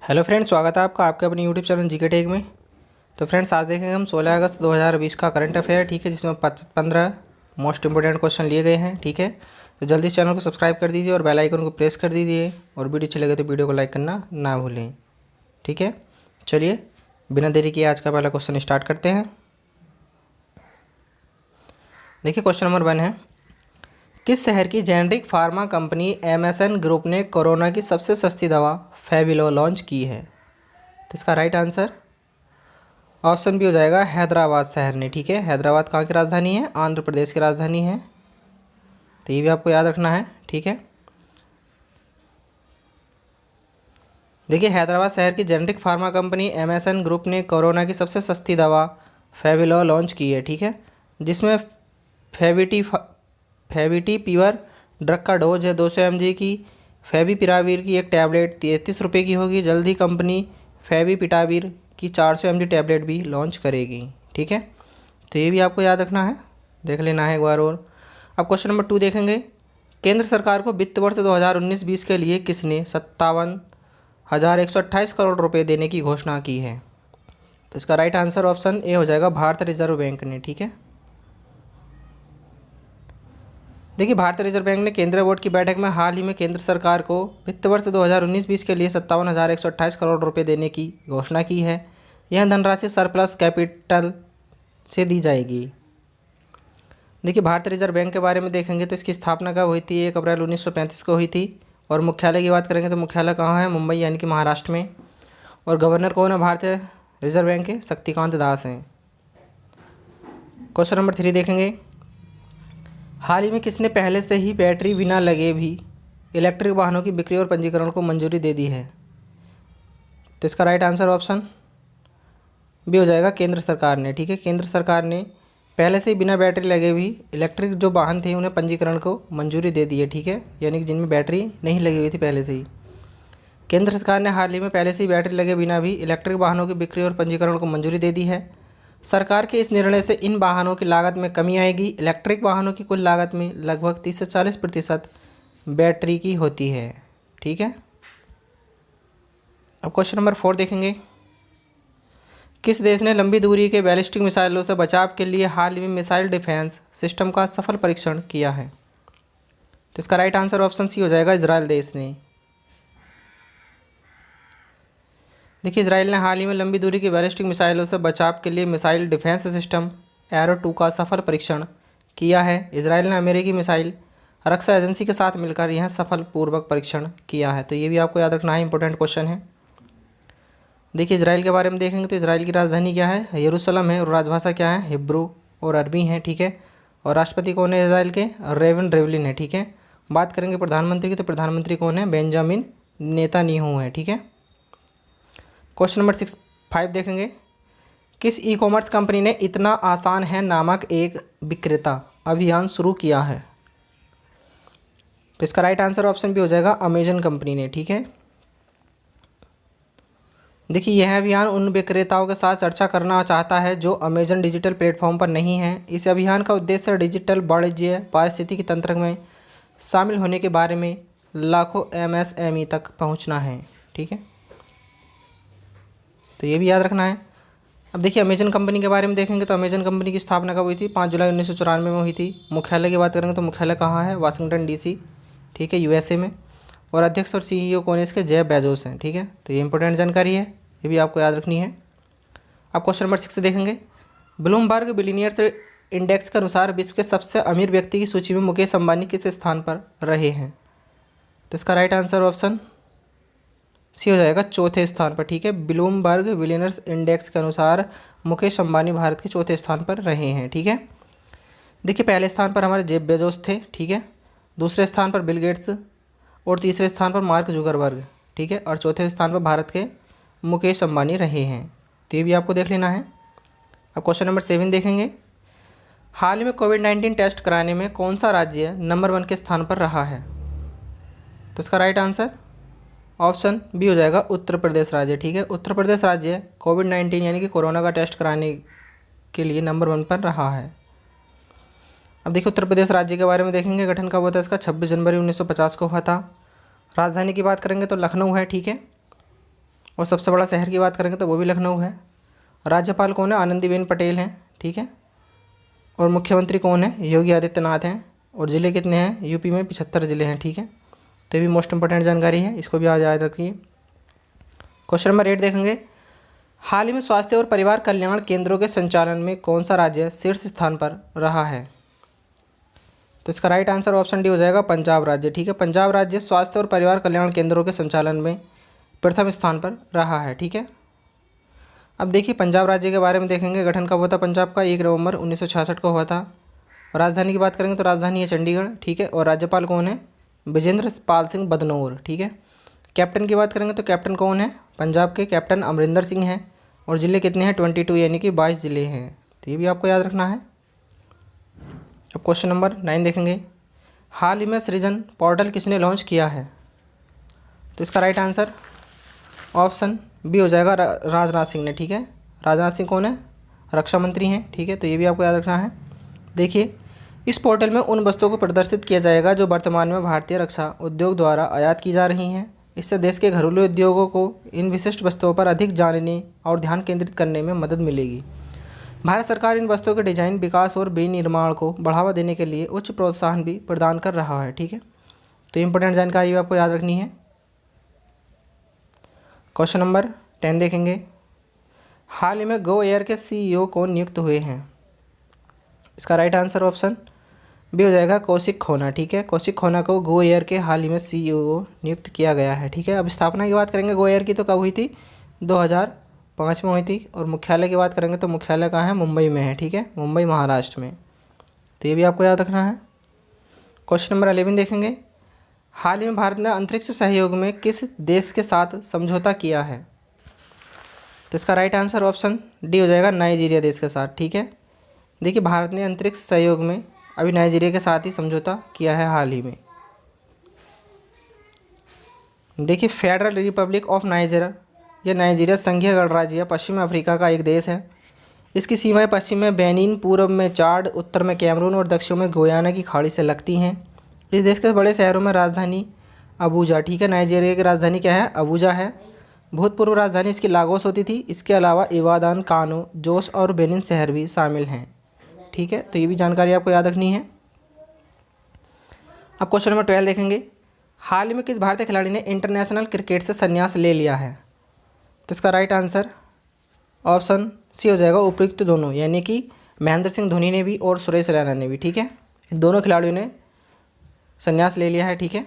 Hello friends, स्वागत है आपका आपके अपने यूट्यूब चैनल जीके टेक में। तो फ्रेंड्स, आज देखेंगे हम 16 अगस्त 2020 का करंट अफेयर, ठीक है, जिसमें 15 मोस्ट इंपॉर्टेंट क्वेश्चन लिए गए हैं, ठीक है। तो जल्दी से चैनल को सब्सक्राइब कर दीजिए और बेल आइकन को प्रेस कर दीजिए, और वीडियो अच्छी लगे तो वीडियो को लाइक करना ना भूलें, ठीक है। चलिए बिना देरी किए आज का पहला क्वेश्चन स्टार्ट करते हैं। देखिए क्वेश्चन नंबर 1 है, किस शहर की generic pharma company MSN group ने कोरोना की सबसे सस्ती दवा फेविलो लॉन्च की है? तो इसका राइट आंसर ऑप्शन भी हो जाएगा हैदराबाद शहर ने, ठीक है। हैदराबाद कहाँ की राजधानी है? आंध्र प्रदेश की राजधानी है, तो ये भी आपको याद रखना है, ठीक है। देखिए हैदराबाद शहर की generic pharma company MSN group ने कोरोना की सबसे सस्ती दवा फेविलो लॉन्च की है, ठीक है, जिसमें फेविटीपीवर ड्रग का डोज है 200 mg की। फेविपिरावीर की एक टैबलेट 33 रुपये की होगी। जल्द ही कंपनी फेविपिटावीर की 400 mg टैबलेट भी लॉन्च करेगी, ठीक है। तो ये भी आपको याद रखना है, देख लेना है एक बार और। अब क्वेश्चन नंबर 2 देखेंगे, केंद्र सरकार को वित्त वर्ष 2019-20 के लिए किसने 57,128 करोड़ रुपये देने की घोषणा की है? तो इसका राइट आंसर ऑप्शन ए हो जाएगा भारतीय रिजर्व बैंक ने, ठीक है। देखिए भारतीय रिजर्व बैंक ने केंद्रीय बोर्ड की बैठक में हाल ही में केंद्र सरकार को वित्त वर्ष 2019-20 के लिए 57,128 करोड़ रुपए देने की घोषणा की है। यह धनराशि सरप्लस कैपिटल से दी जाएगी। देखिए भारतीय रिजर्व बैंक के बारे में देखेंगे तो इसकी स्थापना कब हुई थी? 1 अप्रैल 1935 को हुई थी। और मुख्यालय की बात करेंगे तो मुख्यालय कहाँ है? मुंबई यानी कि महाराष्ट्र में। और गवर्नर कौन है भारतीय रिजर्व बैंक के? शक्तिकांत दास हैं। क्वेश्चन नंबर 3 देखेंगे, हाल ही में किसने पहले से ही बैटरी बिना लगे भी इलेक्ट्रिक वाहनों की बिक्री और पंजीकरण को मंजूरी दे दी है? तो इसका राइट आंसर ऑप्शन भी हो जाएगा केंद्र सरकार ने, ठीक है। केंद्र सरकार ने पहले से ही बिना बैटरी लगे भी इलेक्ट्रिक जो वाहन थे उन्हें पंजीकरण को मंजूरी दे दी है, ठीक है, यानी कि जिनमें बैटरी नहीं लगी हुई थी पहले से ही। केंद्र सरकार ने हाल ही में पहले से ही बैटरी लगे बिना भी इलेक्ट्रिक वाहनों की बिक्री और पंजीकरण को मंजूरी दे दी है। सरकार के इस निर्णय से इन वाहनों की लागत में कमी आएगी। इलेक्ट्रिक वाहनों की कुल लागत में लगभग 30 से 40% बैटरी की होती है, ठीक है। अब क्वेश्चन नंबर 4 देखेंगे, किस देश ने लंबी दूरी के बैलिस्टिक मिसाइलों से बचाव के लिए हाल ही में मिसाइल डिफेंस सिस्टम का सफल परीक्षण किया है? तो इसका राइट आंसर ऑप्शन सी हो जाएगा इजराइल देश ने। देखिए इजराइल ने हाल ही में लंबी दूरी की बैलिस्टिक मिसाइलों से बचाव के लिए मिसाइल डिफेंस सिस्टम एरो 2 का सफल परीक्षण किया है। इजराइल ने अमेरिकी मिसाइल रक्षा एजेंसी के साथ मिलकर यह सफल पूर्वक परीक्षण किया है। तो ये भी आपको याद रखना है, इंपॉर्टेंट क्वेश्चन है। देखिए इजराइल के बारे में देखेंगे तो इजराइल की राजधानी क्या है? यरूशलेम है। और राजभाषा क्या है? हिब्रू और अरबी है, ठीक है। और राष्ट्रपति कौन है इजराइल के? रेवन रिवलिन है, ठीक है। बात करेंगे प्रधानमंत्री की, तो प्रधानमंत्री कौन है? बेंजामिन नेतान्याहू है, ठीक है। क्वेश्चन नंबर 5 देखेंगे, किस ई कॉमर्स कंपनी ने इतना आसान है नामक एक विक्रेता अभियान शुरू किया है? तो इसका राइट आंसर ऑप्शन भी हो जाएगा अमेजन कंपनी ने, ठीक है। देखिए यह अभियान उन विक्रेताओं के साथ चर्चा करना चाहता है जो अमेजन डिजिटल प्लेटफॉर्म पर नहीं हैं। इस अभियान का उद्देश्य डिजिटल वाणिज्य पारिस्थितिकी तंत्र में शामिल होने के बारे में लाखों एमएसएमई तक पहुंचना है, ठीक है। तो ये भी याद रखना है। अब देखिए अमेजन कंपनी के बारे में देखेंगे तो अमेजन कंपनी की स्थापना कब हुई थी? 5 जुलाई 1994 में हुई थी। मुख्यालय की बात करेंगे तो मुख्यालय कहाँ है? वाशिंगटन डीसी, ठीक है, यूएसए में। और अध्यक्ष और सीईओ कौन है इसके? जेफ बेजोस हैं, ठीक है। तो ये इंपॉर्टेंट जानकारी है, ये भी आपको याद रखनी है। अब क्वेश्चन नंबर 6 देखेंगे, ब्लूमबर्ग बिलियनियर्स इंडेक्स के अनुसार विश्व के सबसे अमीर व्यक्ति की सूची में मुकेश अंबानी किस स्थान पर रहे हैं? तो इसका राइट आंसर ऑप्शन सी हो जाएगा चौथे स्थान पर, ठीक है। ब्लूमबर्ग बिलियनर्स इंडेक्स के अनुसार मुकेश अंबानी भारत के चौथे स्थान पर रहे हैं, ठीक है। देखिए पहले स्थान पर हमारे जेफ बेजोस थे, ठीक है। दूसरे स्थान पर बिल गेट्स और तीसरे स्थान पर मार्क जुकरबर्ग, ठीक है। और चौथे स्थान पर भारत के मुकेश अंबानी रहे हैं। तो ये भी आपको देख लेना है। अब क्वेश्चन नंबर 7 देखेंगे, हाल ही में कोविड-19 टेस्ट कराने में कौन सा राज्य नंबर 1 के स्थान पर रहा है? तो इसका राइट आंसर ऑप्शन बी हो जाएगा उत्तर प्रदेश राज्य, ठीक है। उत्तर प्रदेश राज्य कोविड-19 यानी कि कोरोना का टेस्ट कराने के लिए नंबर 1 पर रहा है। अब देखिए उत्तर प्रदेश राज्य के बारे में देखेंगे, गठन कब हुआ था इसका? 26 जनवरी 1950 को हुआ था। राजधानी की बात करेंगे तो लखनऊ है, ठीक है। और सबसे बड़ा शहर की बात करेंगे तो वो भी लखनऊ है। राज्यपाल कौन है? आनंदीबेन पटेल हैं, ठीक है। और मुख्यमंत्री कौन है? योगी आदित्यनाथ हैं। और ज़िले कितने हैं? यूपी में 75 ज़िले हैं, ठीक है। तो ये भी मोस्ट इंपॉर्टेंट जानकारी है, इसको भी आज याद रखिए। क्वेश्चन नंबर 8 देखेंगे, हाल ही में स्वास्थ्य और परिवार कल्याण केंद्रों के संचालन में कौन सा राज्य शीर्ष स्थान पर रहा है? तो इसका राइट आंसर ऑप्शन डी हो जाएगा, पंजाब राज्य, ठीक है। पंजाब राज्य स्वास्थ्य और परिवार कल्याण केंद्रों के संचालन में प्रथम स्थान पर रहा है, ठीक है। अब देखिए पंजाब राज्य के बारे में देखेंगे, गठन कब हुआ था पंजाब का? 1 नवंबर 1966 को हुआ था। राजधानी की बात करेंगे तो राजधानी है चंडीगढ़, ठीक है। और राज्यपाल कौन है? विजेंद्र पाल सिंह बदनौर, ठीक है। कैप्टन की बात करेंगे तो कैप्टन कौन है? पंजाब के कैप्टन अमरिंदर सिंह हैं। और ज़िले कितने हैं? 22 यानी कि 22 ज़िले हैं, तो ये भी आपको याद रखना है। अब क्वेश्चन नंबर 9 देखेंगे, हाल ही में सृजन पोर्टल किसने लॉन्च किया है? तो इसका राइट आंसर ऑप्शन बी हो जाएगा, राजनाथ सिंह ने, ठीक है। राजनाथ सिंह कौन है? रक्षा मंत्री हैं, ठीक है। तो ये भी आपको याद रखना है। देखिए इस पोर्टल में उन वस्तुओं को प्रदर्शित किया जाएगा जो वर्तमान में भारतीय रक्षा उद्योग द्वारा आयात की जा रही हैं। इससे देश के घरेलू उद्योगों को इन विशिष्ट वस्तुओं पर अधिक जानने और ध्यान केंद्रित करने में मदद मिलेगी। भारत सरकार इन वस्तुओं के डिजाइन, विकास और विनिर्माण को बढ़ावा देने के लिए उच्च प्रोत्साहन भी प्रदान कर रहा है, ठीक है। तो इंपॉर्टेंट जानकारी भी आपको याद रखनी है। क्वेश्चन नंबर 10 देखेंगे, हाल ही में गो एयर के सीईओ कौन नियुक्त हुए हैं? इसका राइट आंसर ऑप्शन बी हो जाएगा, कौशिक खोना, ठीक है। कौशिक खोना को गो एयर के हाल ही में सीईओ नियुक्त किया गया है, ठीक है। अब स्थापना की बात करेंगे गो एयर की तो कब हुई थी? 2005 में हुई थी। और मुख्यालय की बात करेंगे तो मुख्यालय कहाँ है? मुंबई में है, ठीक है, मुंबई महाराष्ट्र में। तो ये भी आपको याद रखना है। क्वेश्चन नंबर 11 देखेंगे, हाल ही में भारत ने अंतरिक्ष सहयोग में किस देश के साथ समझौता किया है? तो इसका राइट आंसर ऑप्शन डी हो जाएगा, नाइजीरिया देश के साथ, ठीक है। देखिए भारत ने अंतरिक्ष सहयोग में अभी नाइजीरिया के साथ ही समझौता किया है हाल ही में। देखिए फेडरल रिपब्लिक ऑफ नाइजीरिया, यह नाइजीरिया संघीय गणराज्य पश्चिम अफ्रीका का एक देश है। इसकी सीमाएं पश्चिम में बेनिन, पूर्व में चाड, उत्तर में कैमरून और दक्षिण में गुयाना की खाड़ी से लगती हैं। इस देश के बड़े शहरों में राजधानी अबूजा, ठीक है। नाइजीरिया की राजधानी क्या है? अबूजा है। भूतपूर्व राजधानी इसकी लागोस होती थी। इसके अलावा इबादान, कानो, जोश और बेनिन शहर भी शामिल हैं, ठीक है। तो ये भी जानकारी आपको याद रखनी है। अब क्वेश्चन नंबर 12 देखेंगे, हाल ही में किस भारतीय खिलाड़ी ने इंटरनेशनल क्रिकेट से संन्यास ले लिया है? तो इसका राइट आंसर ऑप्शन सी हो जाएगा, उपयुक्त दोनों, यानी कि महेंद्र सिंह धोनी ने भी और सुरेश रैना ने भी, ठीक है। इन दोनों खिलाड़ियों ने संन्यास ले लिया है, ठीक है।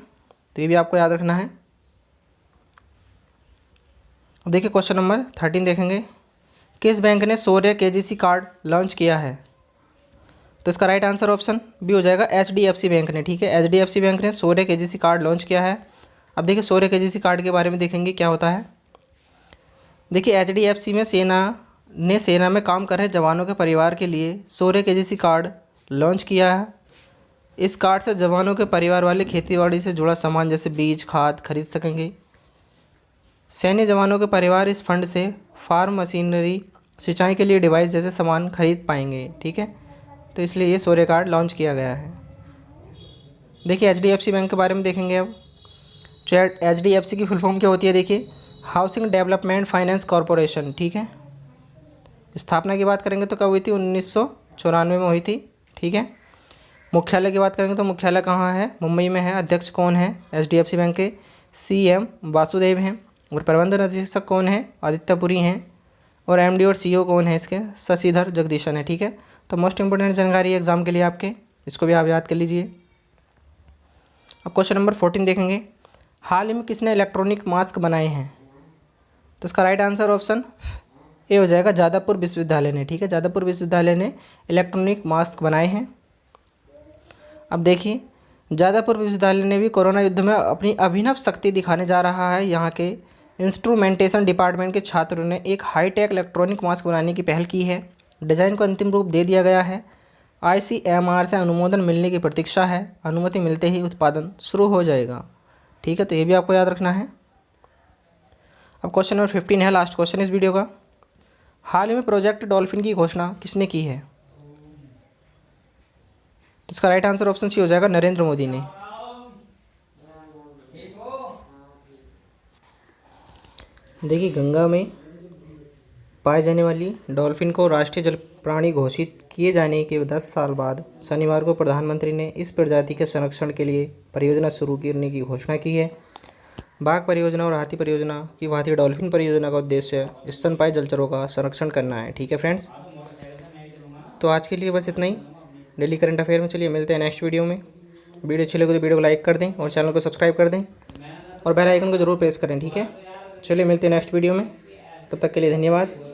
तो ये भी आपको याद रखना है। अब देखिए क्वेश्चन नंबर 13 देखेंगे, किस बैंक ने शौर्य केजीसी कार्ड लॉन्च किया है? तो इसका राइट आंसर ऑप्शन बी हो जाएगा, एचडीएफसी बैंक ने, ठीक है। एचडीएफसी बैंक ने शौर्य केजीसी कार्ड लॉन्च किया है। अब देखिए शौर्य केजीसी कार्ड के बारे में देखेंगे क्या होता है। देखिए एचडीएफसी में सेना में काम कर रहे जवानों के परिवार के लिए शौर्य केजीसी कार्ड लॉन्च किया है। इस कार्ड से जवानों के परिवार वाले खेतीबाड़ी से जुड़ा सामान जैसे बीज, खाद खरीद सकेंगे। सैन्य जवानों के परिवार इस फंड से फार्म मशीनरी, सिंचाई के लिए डिवाइस जैसे सामान खरीद पाएंगे, ठीक है। तो इसलिए ये शौर्य कार्ड लॉन्च किया गया है। देखिए एचडीएफसी बैंक के बारे में देखेंगे अब। जो एचडीएफसी की फुल फॉर्म क्या होती है? देखिए हाउसिंग डेवलपमेंट फाइनेंस कॉरपोरेशन, ठीक है। स्थापना की बात करेंगे तो कब हुई थी? 1994 में हुई थी, ठीक है। मुख्यालय की बात करेंगे तो मुख्यालय कहाँ है? मुंबई में है। अध्यक्ष कौन है एचडीएफसी बैंक के? सीएम वासुदेव हैं। और प्रबंध निदेशक कौन है? आदित्य पुरी हैं। और एमडी और सीईओ कौन है इसके? शशिधर जगदीशन है, ठीक है। तो मोस्ट इंपोर्टेंट जानकारी है एग्जाम के लिए आपके, इसको भी आप याद कर लीजिए। अब क्वेश्चन नंबर 14 देखेंगे, हाल ही में किसने इलेक्ट्रॉनिक मास्क बनाए हैं? तो इसका राइट आंसर ऑप्शन ए हो जाएगा, जादवपुर विश्वविद्यालय ने, ठीक है। जादवपुर विश्वविद्यालय ने इलेक्ट्रॉनिक मास्क बनाए हैं। अब देखिए जादवपुर विश्वविद्यालय ने भी कोरोना युद्ध में अपनी अभिनव शक्ति दिखाने जा रहा है। यहाँ के इंस्ट्रूमेंटेशन डिपार्टमेंट के छात्रों ने एक हाईटेक इलेक्ट्रॉनिक मास्क बनाने की पहल की है। डिज़ाइन को अंतिम रूप दे दिया गया है। आईसीएमआर से अनुमोदन मिलने की प्रतीक्षा है। अनुमति मिलते ही उत्पादन शुरू हो जाएगा, ठीक है। तो ये भी आपको याद रखना है। अब क्वेश्चन नंबर 15 है, लास्ट क्वेश्चन इस वीडियो का। हाल ही में प्रोजेक्ट डॉल्फिन की घोषणा किसने की है? इसका राइट आंसर ऑप्शन सी हो जाएगा, नरेंद्र मोदी ने। देखिए, गंगा में पाए जाने वाली डॉल्फिन को राष्ट्रीय जल प्राणी घोषित किए जाने के 10 साल बाद शनिवार को प्रधानमंत्री ने इस प्रजाति के संरक्षण के लिए परियोजना शुरू करने की घोषणा की है। बाघ परियोजना और हाथी परियोजना की भांति डॉल्फिन परियोजना का उद्देश्य स्तनपायी जलचरों का संरक्षण करना है। ठीक है फ्रेंड्स, तो आज के लिए बस इतना ही डेली करंट अफेयर में। चलिए मिलते हैं नेक्स्ट वीडियो में। वीडियो अच्छी लगे तो वीडियो को लाइक कर दें और चैनल को सब्सक्राइब कर दें और बेल आइकन को जरूर प्रेस करें। ठीक है, चलिए मिलते हैं नेक्स्ट वीडियो में। तब तक के लिए धन्यवाद।